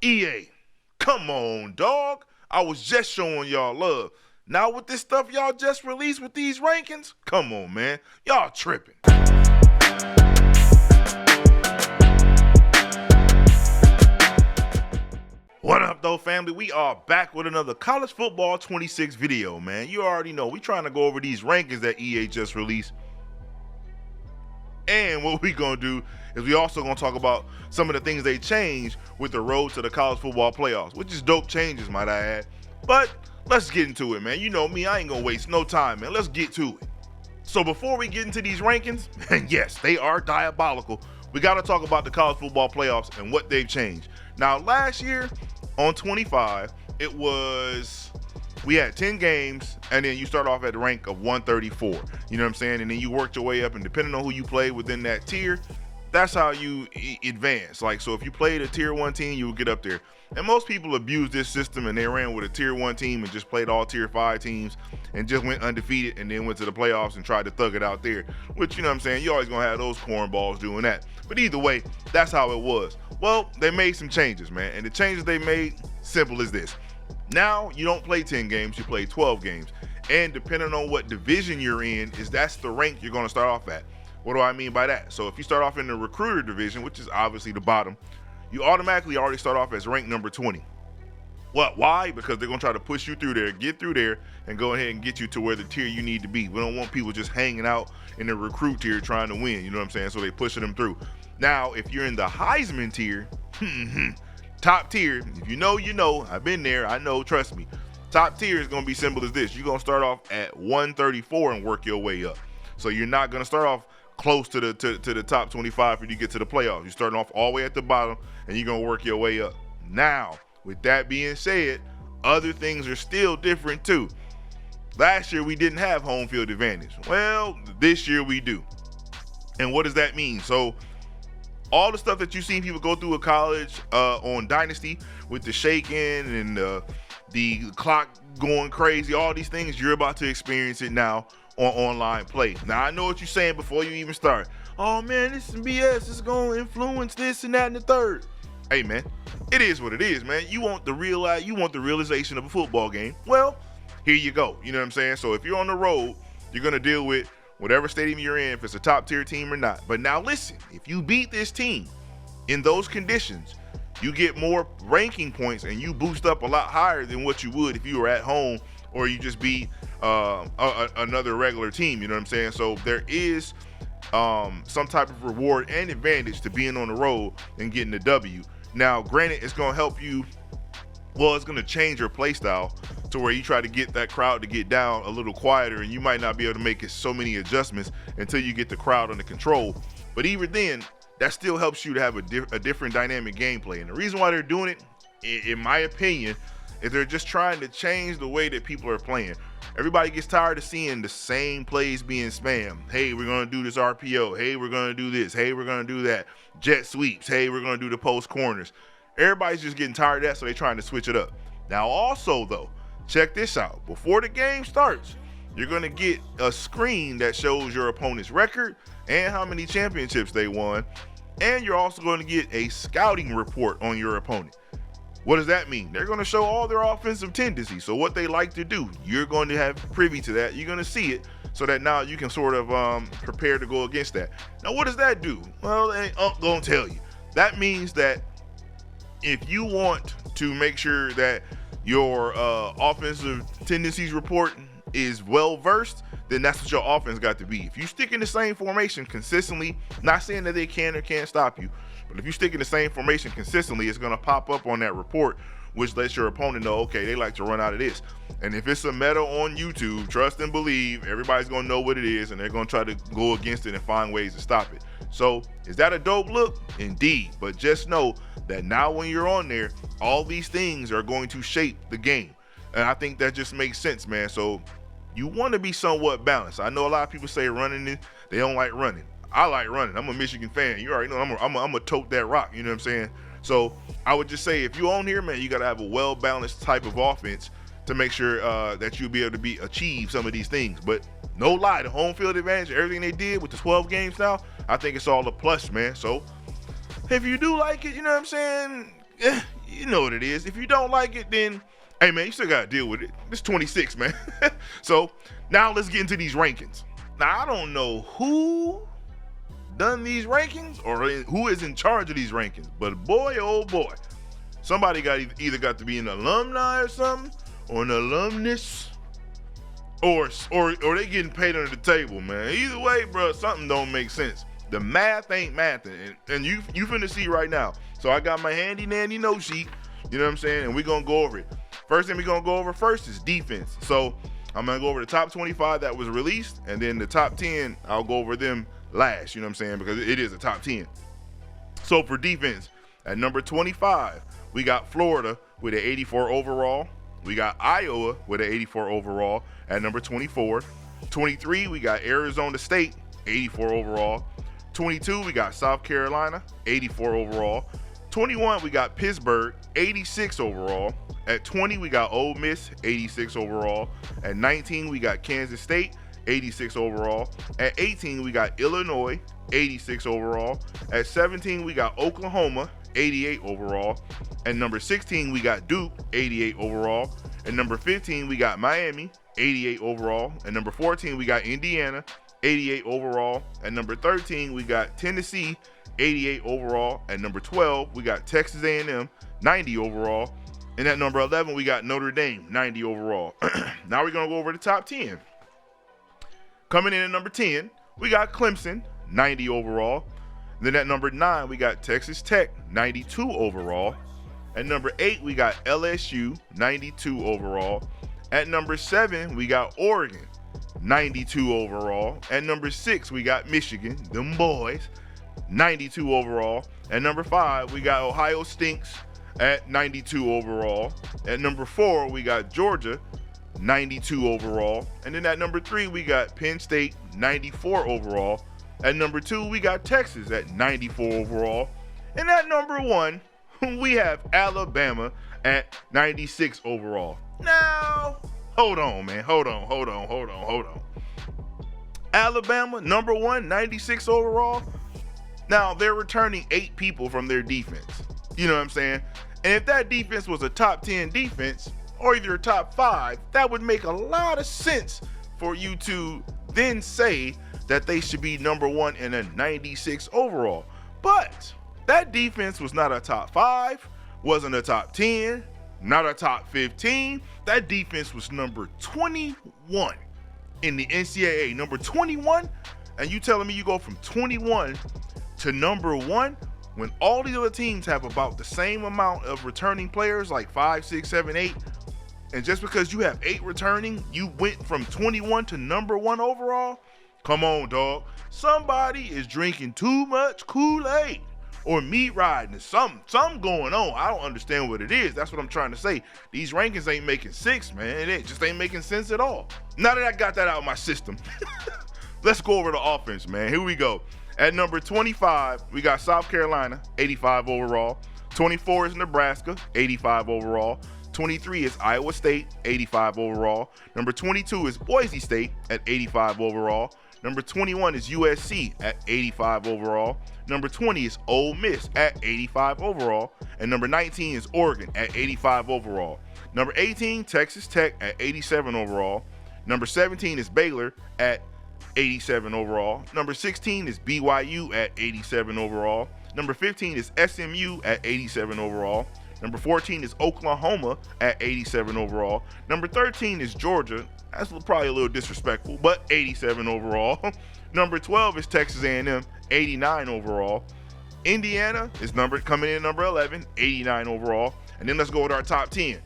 EA, come on, dog. I was just showing y'all love. Now with this stuff y'all just released with these rankings, come on, man. Y'all tripping. What up, though, family? We are back with another College Football 26 video, man. You already know we trying to go over these rankings that EA just released. And what we gonna do is we also gonna talk about some of the things they changed with the road to the college football playoffs, which is dope changes, might I add. But let's get into it, man. You know me, I ain't gonna waste no time, man. Let's get to it. So before we get into these rankings, and yes, they are diabolical, we gotta talk about the college football playoffs and what they've changed. Now, last year on 25, we had 10 games, and then you start off at the rank of 134. You know what I'm saying? And then you worked your way up, and depending on who you play within that tier, that's how you advance. Like, so if you played a tier 1 team, you would get up there. And most people abused this system, and they ran with a tier 1 team and just played all tier 5 teams and just went undefeated and then went to the playoffs and tried to thug it out there, which, you know what I'm saying, you always gonna have those cornballs doing that. But either way, that's how it was. Well, they made some changes, man, and the changes they made, simple as this. Now you don't play 10 games, you play 12 games. And depending on what division you're in, that's the rank you're gonna start off at. What do I mean by that? So if you start off in the recruiter division, which is obviously the bottom, you automatically already start off as rank number 20. What? Why? Because they're gonna try to push you through there, get through there, and go ahead and get you to where the tier you need to be. We don't want people just hanging out in the recruit tier trying to win, you know what I'm saying? So they pushing them through. Now, if you're in the Heisman tier, top tier, if you know, you know. I've been there, I know, trust me. Top tier is gonna be simple as this. You're gonna start off at 134 and work your way up. So you're not gonna start off close to the top 25 when you get to the playoffs. You're starting off all the way at the bottom, and you're gonna work your way up. Now, with that being said, other things are still different too. Last year we didn't have home field advantage. Well, this year we do. And what does that mean? So all the stuff that you've seen people go through at college on Dynasty with the shaking and the clock going crazy, all these things, you're about to experience it now on online play. Now, I know what you're saying before you even start. Oh, man, this is BS. This is going to influence this and that and the third. Hey, man, it is what it is, man. You want the realization of a football game. Well, here you go. You know what I'm saying? So if you're on the road, you're going to deal with whatever stadium you're in, if it's a top tier team or not. But now listen, if you beat this team in those conditions, you get more ranking points and you boost up a lot higher than what you would if you were at home or you just beat another regular team. You know what I'm saying? So there is some type of reward and advantage to being on the road and getting the W. Now, granted, it's going to help you. Well, it's going to change your play style to where you try to get that crowd to get down a little quieter, and you might not be able to make so many adjustments until you get the crowd under control. But even then, that still helps you to have a different dynamic gameplay. And the reason why they're doing it, in my opinion, is they're just trying to change the way that people are playing. Everybody gets tired of seeing the same plays being spammed. Hey, we're going to do this RPO. Hey, we're going to do this. Hey, we're going to do that. Jet sweeps. Hey, we're going to do the post corners. Everybody's just getting tired of that, so they're trying to switch it up. Now, also, though, check this out. Before the game starts, you're going to get a screen that shows your opponent's record and how many championships they won. And you're also going to get a scouting report on your opponent. What does that mean? They're going to show all their offensive tendencies. So what they like to do, you're going to have privy to that. You're going to see it so that now you can sort of prepare to go against that. Now, what does that do? Well, they ain't going to tell you. That means that if you want to make sure that your offensive tendencies report is well versed, then that's what your offense got to be. If you stick in the same formation consistently, not saying that they can or can't stop you, but if you stick in the same formation consistently, it's going to pop up on that report, which lets your opponent know, okay, they like to run out of this. And if it's a meta on YouTube, trust and believe, everybody's going to know what it is, and they're going to try to go against it and find ways to stop it. So is that a dope look? Indeed. But just know that now when you're on there, all these things are going to shape the game. And I think that just makes sense, man. So you want to be somewhat balanced. I know a lot of people say running it, they don't like running. I like running. I'm a Michigan fan. You already know I'm a tote that rock. You know what I'm saying? So I would just say if you're on here, man, you got to have a well-balanced type of offense to make sure that you'll be able to achieve some of these things. But no lie, the home field advantage, everything they did with the 12 games now, I think it's all a plus, man. So if you do like it, you know what I'm saying? you know what it is. If you don't like it, then hey man, you still gotta deal with it. It's 26, man. So now let's get into these rankings. Now I don't know who done these rankings or who is in charge of these rankings, but boy, oh boy, somebody got either got to be an alumni or something, or an alumnus, or they getting paid under the table, man. Either way, bro, something don't make sense. The math ain't mathing, and you finna see right now. So I got my handy dandy note sheet, you know what I'm saying, and we gonna go over it. First thing we gonna go over first is defense. So I'm gonna go over the top 25 that was released, and then the top 10, I'll go over them last, you know what I'm saying, because it is a top 10. So for defense, at number 25, we got Florida with an 84 overall. We got Iowa with an 84 overall at number 24. 23, we got Arizona State, 84 overall. 22, we got South Carolina, 84 overall. 21, we got Pittsburgh, 86 overall. At 20, we got Ole Miss, 86 overall. At 19, we got Kansas State, 86 overall. At 18, we got Illinois, 86 overall. At 17, we got Oklahoma, 88 overall. At number 16, we got Duke, 88 overall. At number 15, we got Miami, 88 overall. At number 14, we got Indiana, 88 overall. At number 13, we got Tennessee, 88 overall. At number 12, we got Texas A&M, 90 overall. And at number 11, we got Notre Dame, 90 overall. Now we're going to go over the top 10. Coming in at number 10, we got Clemson, 90 overall. Then at number 9, we got Texas Tech, 92 overall. At number 8, we got LSU, 92 overall. At number 7, we got Oregon, 92 overall. At number 6, we got Michigan, them boys, 92 overall. At number 5, we got Ohio Stinks at 92 overall. At number 4, we got Georgia, 92 overall. And then at number 3, we got Penn State, 94 overall. At number 2, we got Texas at 94 overall. And at number 1, we have Alabama at 96 overall. Now, hold on, man. Hold on. Alabama, number 1, 96 overall. Now, they're returning 8 people from their defense. You know what I'm saying? And if that defense was a top 10 defense, or either a top 5, that would make a lot of sense for you to then say that they should be number 1 in a 96 overall. But that defense was not a top 5, wasn't a top 10, not a top 15. That defense was number 21 in the NCAA. Number 21? And you telling me you go from 21 to number 1 when all these other teams have about the same amount of returning players, like 5, 6, 7, 8, and just because you have 8 returning, you went from 21 to number 1 overall? Come on, dog. Somebody is drinking too much Kool-Aid or meat riding. There's something going on. I don't understand what it is. That's what I'm trying to say. These rankings ain't making sense, man. It just ain't making sense at all. Now that I got that out of my system, let's go over the offense, man. Here we go. At number 25, we got South Carolina, 85 overall. 24 is Nebraska, 85 overall. 23 is Iowa State, 85 overall. Number 22 is Boise State at 85 overall. Number 21 is USC at 85 overall. Number 20 is Ole Miss at 85 overall. And number 19 is Oregon at 85 overall. Number 18, Texas Tech at 87 overall. Number 17 is Baylor at 87 overall. Number 16 is BYU at 87 overall. Number 15 is SMU at 87 overall. Number 14 is Oklahoma at 87 overall. Number 13 is Georgia. That's probably a little disrespectful, but 87 overall. Number 12 is Texas A&M, 89 overall. Indiana is coming in at number 11, 89 overall. And then let's go with our top 10.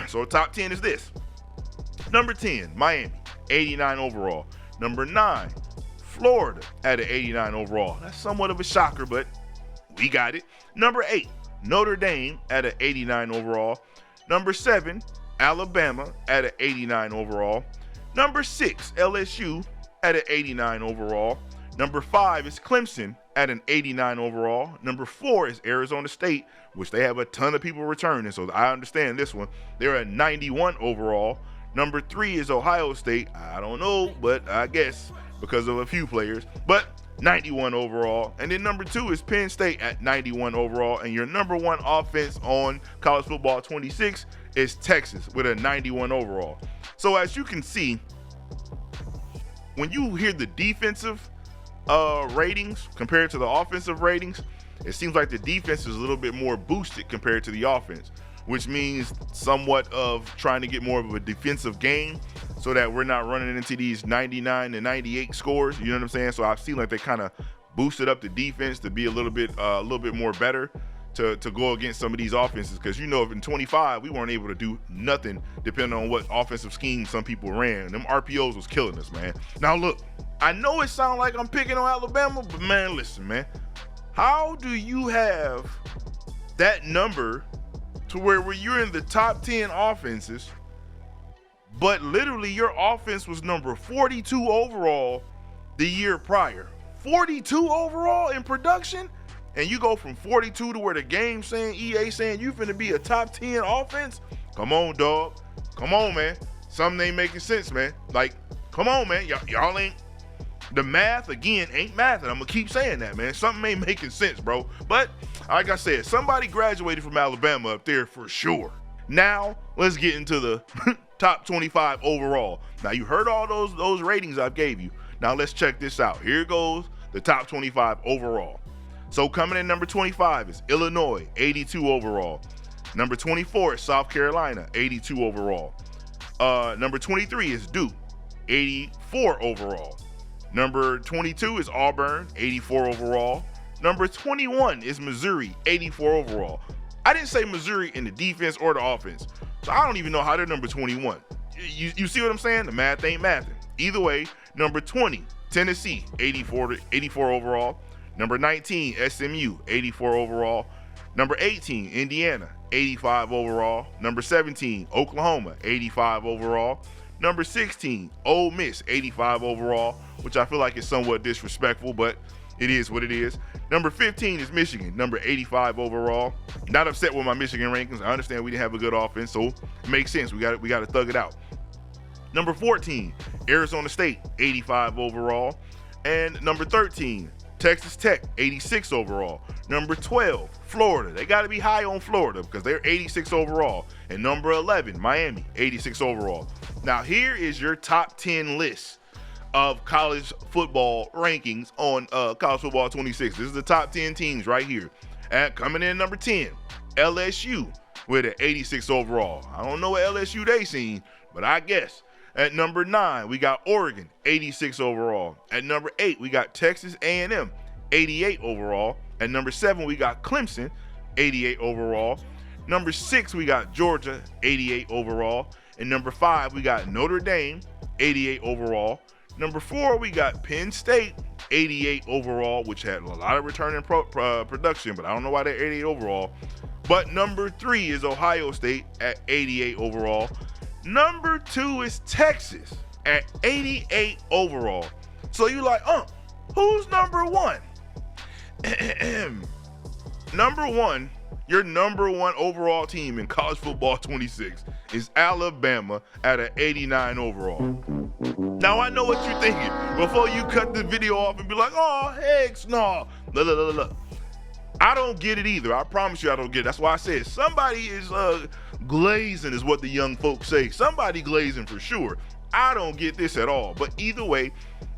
So top 10 is this. Number 10, Miami, 89 overall. Number 9, Florida at an 89 overall. That's somewhat of a shocker, but we got it. Number 8, Notre Dame at an 89 overall. Number 7, Alabama at an 89 overall. Number 6, LSU at an 89 overall. Number 5 is Clemson at an 89 overall. Number 4 is Arizona State, which they have a ton of people returning, so I understand this one. They're at 91 overall. Number 3 is Ohio State. I don't know, but I guess because of a few players. But 91 overall. And then number 2 is Penn State at 91 overall. And your number 1 offense on College Football 26 is Texas with a 91 overall. So as you can see, when you hear the defensive ratings compared to the offensive ratings, it seems like the defense is a little bit more boosted compared to the offense, which means somewhat of trying to get more of a defensive game so that we're not running into these 99 and 98 scores. You know what I'm saying? So I've seen like they kind of boosted up the defense to be a little bit more better to go against some of these offenses. Because you know, if in 25 we weren't able to do nothing depending on what offensive scheme some people ran. Them RPOs was killing us, man. Now look, I know it sounds like I'm picking on Alabama, but man, listen, man. How do you have that number to where you're in the top 10 offenses, but literally your offense was number 42 overall the year prior? 42 overall in production, and you go from 42 to where the game saying, EA saying you finna be a top 10 offense? Come on, dog. Come on, man. Something ain't making sense, man. Like, come on, man. Y'all ain't, the math, again, ain't math, and I'm gonna keep saying that, man. Something ain't making sense, bro. But, like I said, somebody graduated from Alabama up there for sure. Now, let's get into the top 25 overall. Now, you heard all those ratings I gave you. Now, let's check this out. Here goes the top 25 overall. So, coming in number 25 is Illinois, 82 overall. Number 24 is South Carolina, 82 overall. Number 23 is Duke, 84 overall. Number 22 is Auburn, 84 overall. Number 21 is Missouri, 84 overall. I didn't say Missouri in the defense or the offense, so I don't even know how they're number 21. You see what I'm saying? The math ain't mathing. Either way, number 20, Tennessee, 84 overall. Number 19, SMU, 84 overall. Number 18, Indiana, 85 overall. Number 17, Oklahoma, 85 overall. Number 16, Ole Miss, 85 overall, which I feel like is somewhat disrespectful, but it is what it is. Number 15 is Michigan, number 85 overall. Not upset with my Michigan rankings. I understand we didn't have a good offense, so it makes sense. We got to thug it out. Number 14, Arizona State, 85 overall. And number 13, Texas Tech, 86 overall. Number 12, Florida. They got to be high on Florida because they're 86 overall. And number 11, Miami, 86 overall. Now, here is your top 10 list of college football rankings on College Football 26. This is the top 10 teams right here. And coming in number 10, LSU with an 86 overall. I don't know what LSU they seen, but I guess. At number 9, we got Oregon, 86 overall. At number 8, we got Texas A&M, 88 overall. At number 7, we got Clemson, 88 overall. Number 6, we got Georgia, 88 overall. And number 5, we got Notre Dame, 88 overall. Number 4, we got Penn State, 88 overall, which had a lot of returning production, but I don't know why they're 88 overall. But number 3 is Ohio State at 88 overall. Number 2 is Texas at 88 overall. So you like, who's number 1? Number 1, your number 1 overall team in College Football 26 is Alabama at an 89 overall. Now I know what you're thinking. Before you cut the video off and be like, oh, heck no. Look. I don't get it either. I promise you I don't get it. That's why I said somebody is glazing is what the young folks say. Somebody glazing for sure. I don't get this at all. But either way,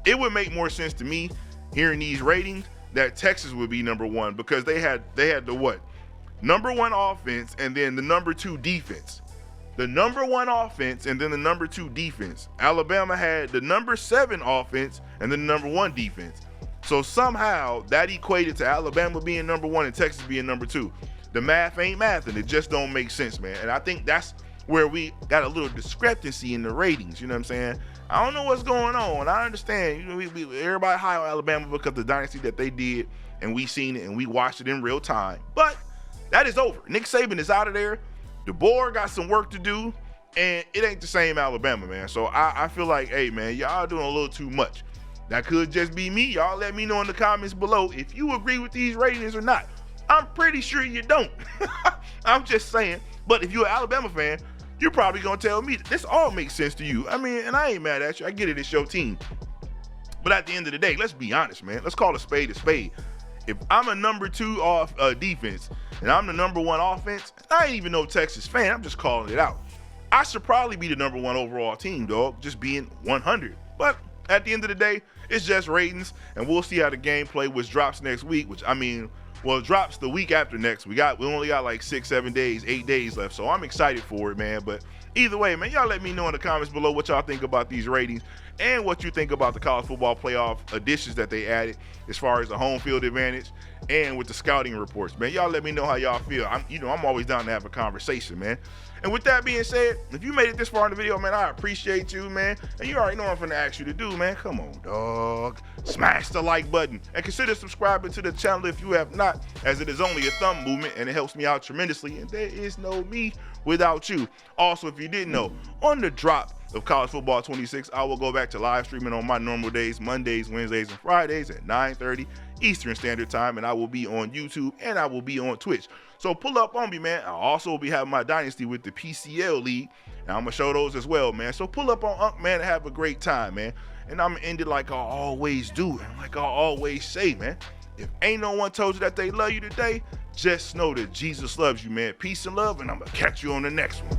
it would make more sense to me hearing these ratings that Texas would be number 1 because they had the what? Number 1 offense and then the number 2 defense. The number 1 offense and then the number 2 defense. Alabama had the number 7 offense and then the number 1 defense. So somehow that equated to Alabama being number 1 and Texas being number 2. The math ain't math and it just don't make sense, man. And I think that's where we got a little discrepancy in the ratings. You know what I'm saying? I don't know what's going on. I understand. You know, everybody high on Alabama because of the dynasty that they did, and we seen it and we watched it in real time. But that is over. Nick Saban is out of there. The board got some work to do, and it ain't the same Alabama, man. So I feel like, hey, man, y'all doing a little too much. That could just be me. Y'all let me know in the comments below if you agree with these ratings or not. I'm pretty sure you don't. I'm just saying. But if you're an Alabama fan, you're probably going to tell me that this all makes sense to you. I mean, and I ain't mad at you. I get it. It's your team. But at the end of the day, let's be honest, man. Let's call a spade a spade. If I'm a number 2 off defense and I'm the number 1 offense, I ain't even no Texas fan. I'm just calling it out. I should probably be the number 1 overall team, dog, just being 100. But at the end of the day, it's just ratings, and we'll see how the gameplay, which drops next week, it drops the week after next. We only got like 6, 7 days, 8 days left, so I'm excited for it, man. But either way, man, y'all let me know in the comments below what y'all think about these ratings and what you think about the college football playoff additions that they added as far as the home field advantage and with the scouting reports, man. Y'all let me know how y'all feel. I'm always down to have a conversation, man. And with that being said, if you made it this far in the video, man, I appreciate you, man. And you already know what I'm finna ask you to do, man. Come on, dog. Smash the like button and consider subscribing to the channel if you have not, as it is only a thumb movement and it helps me out tremendously. And there is no me without you. Also, if you didn't know, on the drop of College Football 26, I will go back to live streaming on my normal days, Mondays, Wednesdays, and Fridays at 9:30 Eastern Standard Time, and I will be on YouTube and I will be on Twitch. So pull up on me, man. I'll also be having my Dynasty with the PCL League, and I'm going to show those as well, man. So pull up on Unc, man, and have a great time, man. And I'm going to end it like I always do and like I always say, man. If ain't no one told you that they love you today, just know that Jesus loves you, man. Peace and love, and I'm going to catch you on the next one.